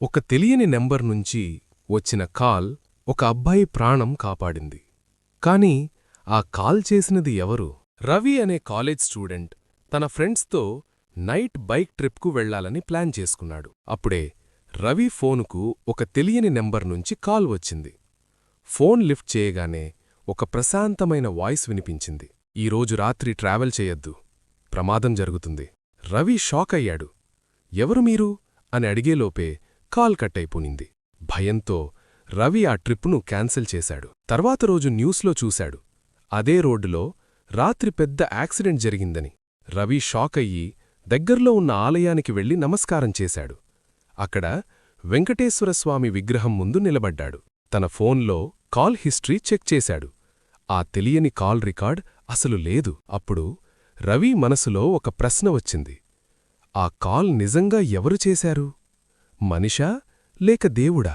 ఒక తెలియని నెంబర్ నుంచి వచ్చిన కాల్ ఒక అబ్బాయి ప్రాణం కాపాడింది. కాని ఆ కాల్ చేసినది ఎవరు? రవి అనే కాలేజ్ స్టూడెంట్ తన ఫ్రెండ్స్తో నైట్ బైక్ ట్రిప్కు వెళ్లాలని ప్లాన్ చేసుకున్నాడు. అప్పుడే రవి ఫోనుకు ఒక తెలియని నెంబర్ నుంచి కాల్ వచ్చింది. ఫోన్ లిఫ్ట్ చేయగానే ఒక ప్రశాంతమైన వాయిస్ వినిపించింది. ఈరోజు రాత్రి ట్రావెల్ చేయొద్దు, ప్రమాదం జరుగుతుంది. రవి షాక్ అయ్యాడు. ఎవరు మీరు అని అడిగేలోపే కాల్ కట్టయిపోనింది. భయంతో రవి ఆ ట్రిప్పును క్యాన్సిల్ చేశాడు. తర్వాత రోజు న్యూస్లో చూశాడు, అదే రోడ్డులో రాత్రి పెద్ద యాక్సిడెంట్ జరిగిందని. రవి షాక్ అయ్యి దగ్గర్లో ఉన్న ఆలయానికి వెళ్లి నమస్కారం చేశాడు. అక్కడ వెంకటేశ్వరస్వామి విగ్రహం ముందు నిలబడ్డాడు. తన ఫోన్లో కాల్ హిస్టరీ చెక్ చేశాడు. ఆ తెలియని కాల్ రికార్డ్ అసలు లేదు. అప్పుడు రవి మనసులో ఒక ప్రశ్న వచ్చింది. ఆ కాల్ నిజంగా ఎవరు చేశారు? మనిషా లేక దేవుడా?